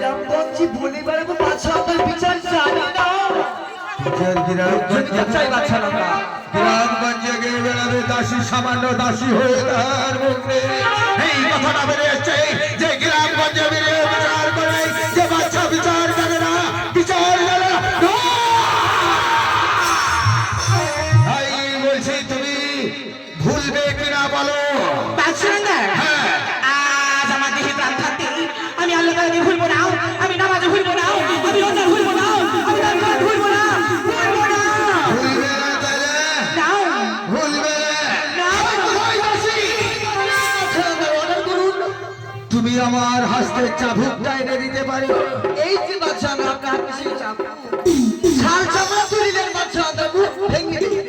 গ্রামগঞ্জে বলে বেড়াবো বাচ্চা আপনার বিচার জানি না। গ্রামগঞ্জে গিয়ে বেড়াবে দাসী, সামান্য দাসী হয়ে তার মুখে এই কথাটা বেরিয়েছে যে গ্রামগঞ্জে বেরিয়ে বিচার করে যে বাচ্চা বিচার জানে না, বিচার জানে না। তাই বলছি তুমি ভুলবে কিনা বলো। হ্যাঁ, আজ আমার দেহে প্রাণ থাকতে আমি আল্লাহ তাআলাকে ভুলবো না, আমি নামাজ ভুলবো না, আমি রোজা ভুলবো না, আমি নামাজ ভুলবো না, ভুলবো না। ভুলবে না তাহলে? না, ভুলবে না। তুমি আমার হাসতে চাবুকটা এনে দিতে পারো? এই যে বাচ্চা আমি আপনার হাতে সেই চাপ শাল চামড়া তুলিলেন বাচ্চা আপনার মুখ ভেঙে দিলেন।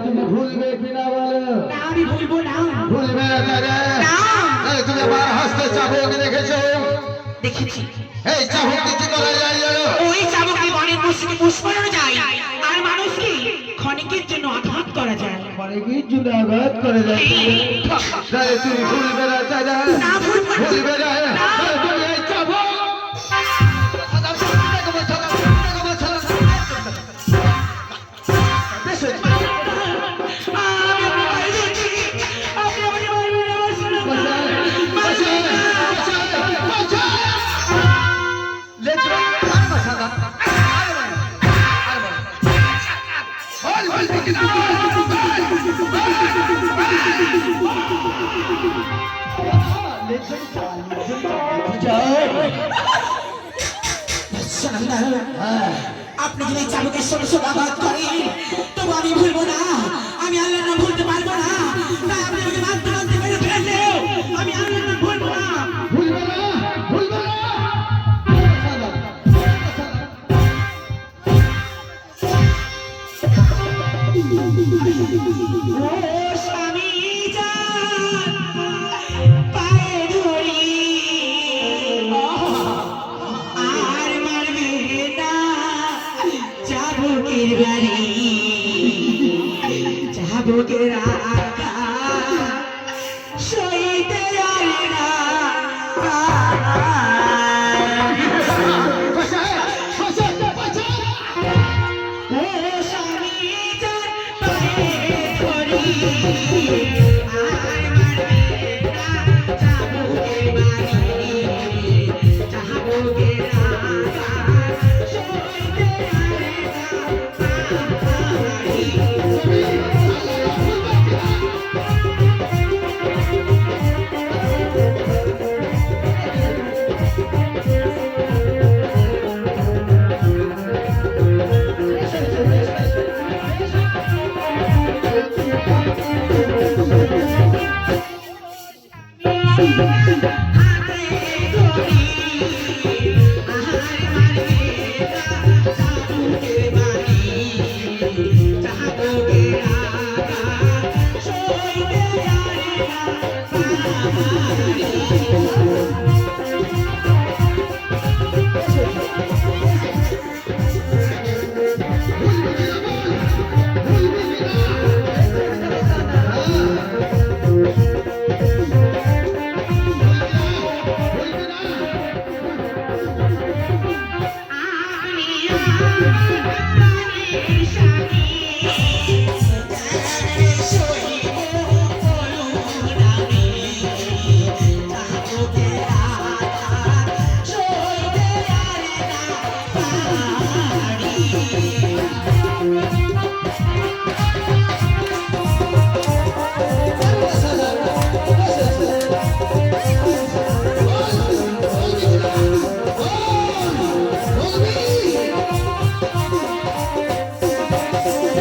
তুমি ভুলবে কিনা বলো। না, আমি ভুলবো না। ভুলবে না তাহলে? না। তাহলে তুমি আমার হাসতে চাবুক দেখেছো? দেখেছি এই চাবুক কি করা যায় জানো? ওই চাবুকে বনের পশুকে পুষ্পানো যায় আর মানুষকে ক্ষণিকের জন্য আঘাত করা যায়। অনেকের জন্য আঘাত করে যাচ্ছে। তাহলে তুমি ভুলবে না তাহলে? না, ভুলবো না। ভুলবে না? তাহলে তুমি এই চাবুক বেশ হয়েছে। আপনি যদি চাবুকের সঙ্গে সঙ্গে আঘাত করেন তবু আমি ভুলবো না, আমি আল্লাহর নাম ভুলতে পারবো না। তাই আপনি আমাকে মানতে মানতে মেরে ফেললেও আমি আল্লাহর নাম ভুলবো না। ভুলবে না? ভুলবে না? ও স্বামী যান পায়ে ধরি আর মারবে না চাবুকের বাড়ি, চাবুকের আঘাত সইতে পারে না। ও স্বামী যান পায়ে ধরি আর মারবে না চাবুকের বাড়ি, চাবুকের আঘাত সইতে পারে না।